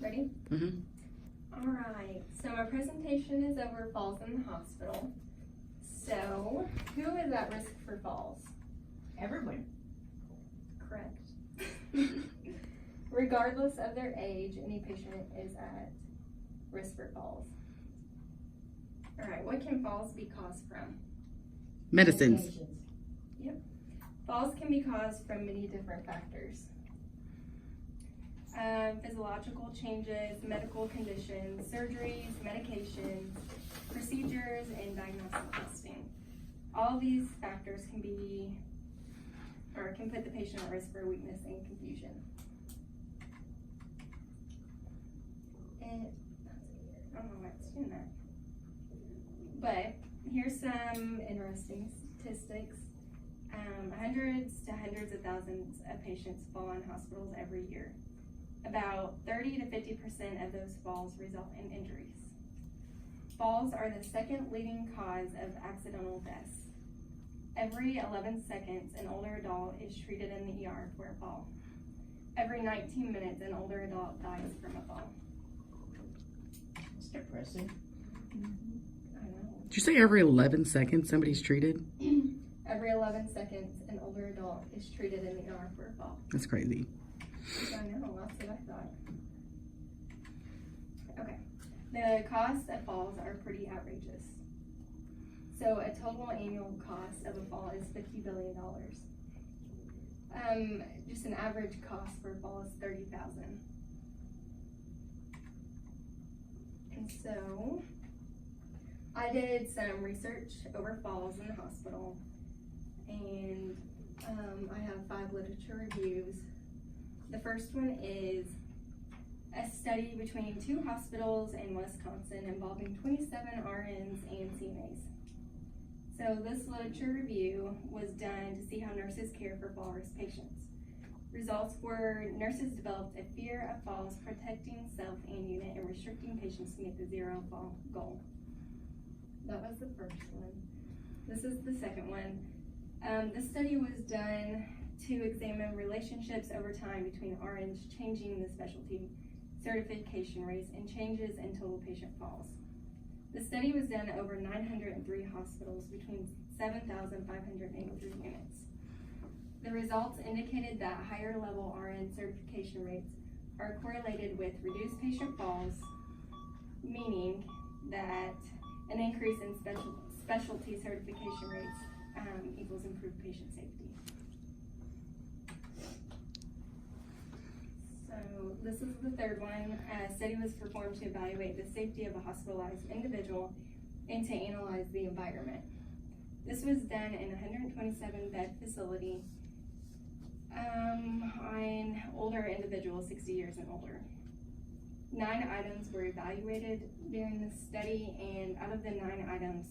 Ready? Mm-hmm. All right, so my presentation is over falls in the hospital. So, who is at risk for falls? Everyone. Correct. Regardless of their age, any patient is at risk for falls. All right, what can falls be caused from? Medicines. Medications. Falls can be caused from many different factors. Physiological changes, medical conditions, surgeries, medications, procedures, and diagnostic testing. All these factors can put the patient at risk for weakness and confusion. And I don't know why it's doing that. But here's some interesting statistics. Hundreds to hundreds of thousands of patients fall in hospitals every year. About 30 to 50% of those falls result in injuries. Falls are the second leading cause of accidental deaths. Every 11 seconds, an older adult is treated in the ER for a fall. Every 19 minutes, an older adult dies from a fall. It's depressing. I know. Did you say every 11 seconds somebody's treated? Every 11 seconds, an older adult is treated in the ER for a fall. That's crazy. I know, that's what I thought. Okay, the costs of falls are pretty outrageous. So a total annual cost of a fall is $50 billion. Just an average cost for a fall is $30,000. And so, I did some research over falls in the hospital, and I have 5 literature reviews. The first one is a study between 2 hospitals in Wisconsin involving 27 RNs and CNAs. So this literature review was done to see how nurses care for fall risk patients. Results were nurses developed a fear of falls, protecting self and unit, and restricting patients to meet the 0 fall goal. That was the first one. This is the second one. This study was done to examine relationships over time between RNs changing the specialty certification rates and changes in total patient falls. The study was done over 903 hospitals between 7,583 units. The results indicated that higher level RN certification rates are correlated with reduced patient falls, meaning that an increase in specialty certification rates equals improved patient safety. So this is the third one. A study was performed to evaluate the safety of a hospitalized individual and to analyze the environment. This was done in a 127-bed facility on older individuals, 60 years and older. 9 items were evaluated during this study, and out of the 9 items,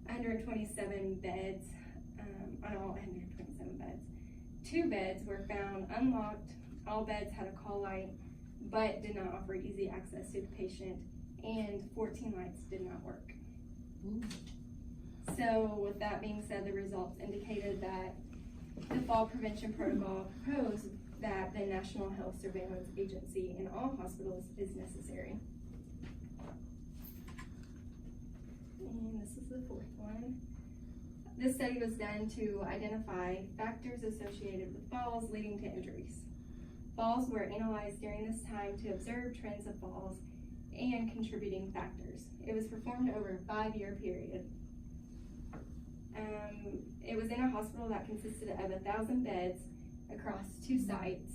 127 beds, on all 127 beds, 2 beds were found unlocked. All beds had a call light, but did not offer easy access to the patient, and 14 lights did not work. Ooh. So with that being said, the results indicated that the fall prevention protocol proposed that the National Health Surveillance Agency in all hospitals is necessary. And this is the fourth one. This study was done to identify factors associated with falls leading to injuries. Falls were analyzed during this time to observe trends of falls and contributing factors. It was performed over a 5-year period. It was in a hospital that consisted of 1,000 beds across 2 sites,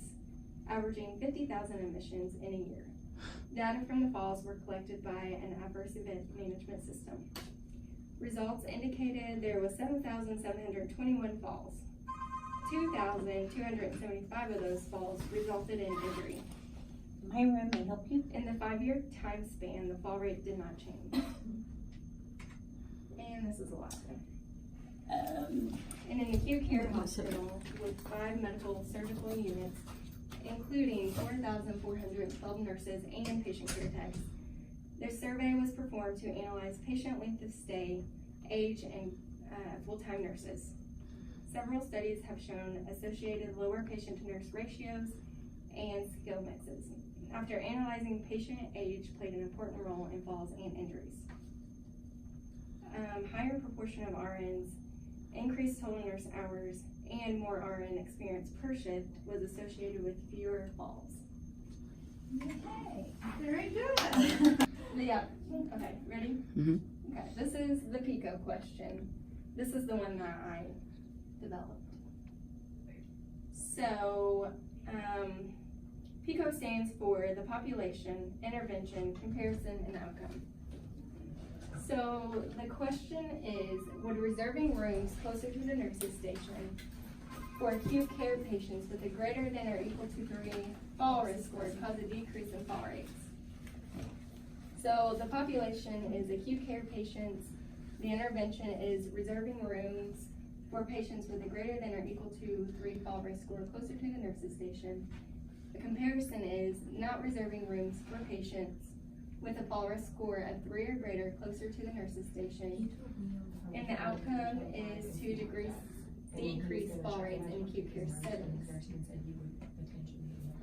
averaging 50,000 admissions in a year. Data from the falls were collected by an adverse event management system. Results indicated there was 7,721 falls. 2,275 of those falls resulted in injury. Myra, may I help you? In the 5-year time span, the fall rate did not change. And this is the last one. In an acute care hospital with 5 medical surgical units, including 4,412 nurses and patient care techs, their survey was performed to analyze patient length of stay, age, and full-time nurses. Several studies have shown associated lower patient-to-nurse ratios and skill mixes. after analyzing patient age played an important role in falls and injuries. Higher proportion of RNs, increased total nurse hours, and more RN experience per shift was associated with fewer falls. Okay, very good. Yeah, okay, ready? Mhm. Okay, this is the PICO question. This is the one that I developed. So, PICO stands for the population, intervention, comparison, and outcome. So the question is, would reserving rooms closer to the nurses station for acute care patients with a greater than or equal to 3 fall risk score cause a decrease in fall rates? So the population is acute care patients. The intervention is reserving rooms for patients with a greater than or equal to 3 fall risk score closer to the nurses station. The comparison is not reserving rooms for patients with a fall risk score of 3 or greater closer to the nurses station. And the outcome is to decrease fall rates in acute care settings.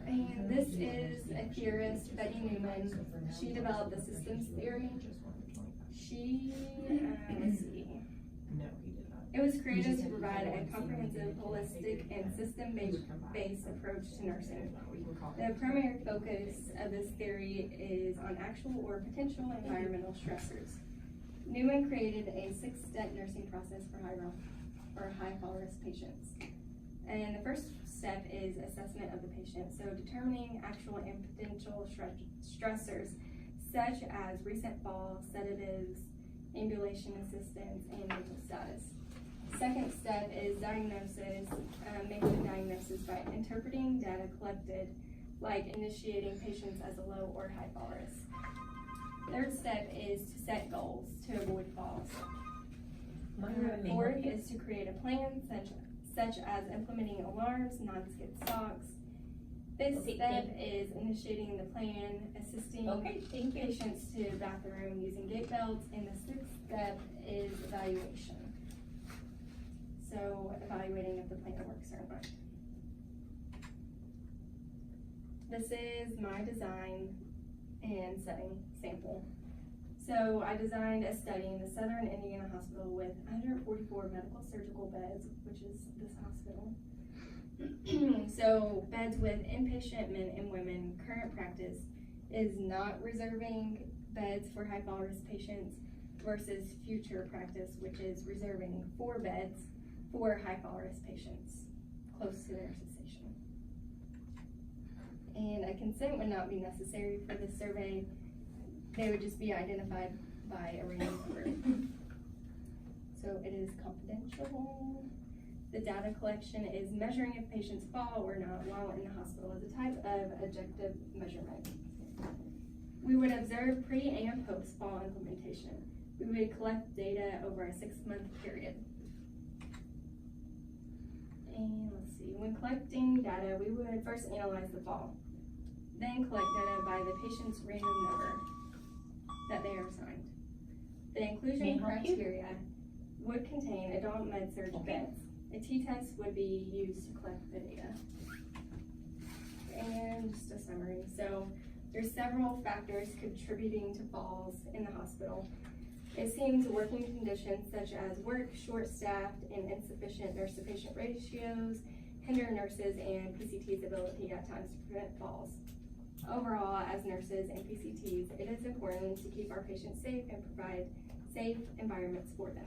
And this is a theorist, Betty Newman. She developed the systems theory. She, let's see. It was created to provide a comprehensive, holistic, and system-based approach to nursing. The primary focus of this theory is on actual or potential environmental stressors. Newman created a 6-step nursing process for high fall risk patients. And the first step is assessment of the patient. So determining actual and potential stressors such as recent fall, sedatives, ambulation assistance, and mental status. Second step is diagnosis, making a diagnosis by interpreting data collected, like initiating patients as a low or high fall risk. Third step is to set goals to avoid falls. Fourth is to create a plan such as implementing alarms, non-skid socks. Fifth step is initiating the plan, assisting patients to the bathroom using gait belts, and the 6th step is evaluation. So evaluating if the plan works or not. This is my design and setting sample. So I designed a study in the Southern Indiana Hospital with 144 medical surgical beds, which is this hospital. So beds with inpatient men and women. Current practice is not reserving beds for high fall risk patients versus future practice, which is reserving 4 beds for high fall risk patients close to the nurses station. And a consent would not be necessary for this survey. They would just be identified by a random group. So it is confidential. The data collection is measuring if patients fall or not while in the hospital as a type of objective measurement. We would observe pre and post fall implementation. We would collect data over a 6-month period. And let's see, when collecting data, we would first analyze the fall, then collect data by the patient's random number that they are assigned. The inclusion criteria would contain adult med-surg beds. A t-test would be used to collect the data. And just a summary. So there's several factors contributing to falls in the hospital. It seems working conditions such as work, short-staffed, and insufficient nurse-to-patient ratios hinder nurses and PCT's ability at times to prevent falls. Overall, as nurses and PCTs, it is important to keep our patients safe and provide safe environments for them.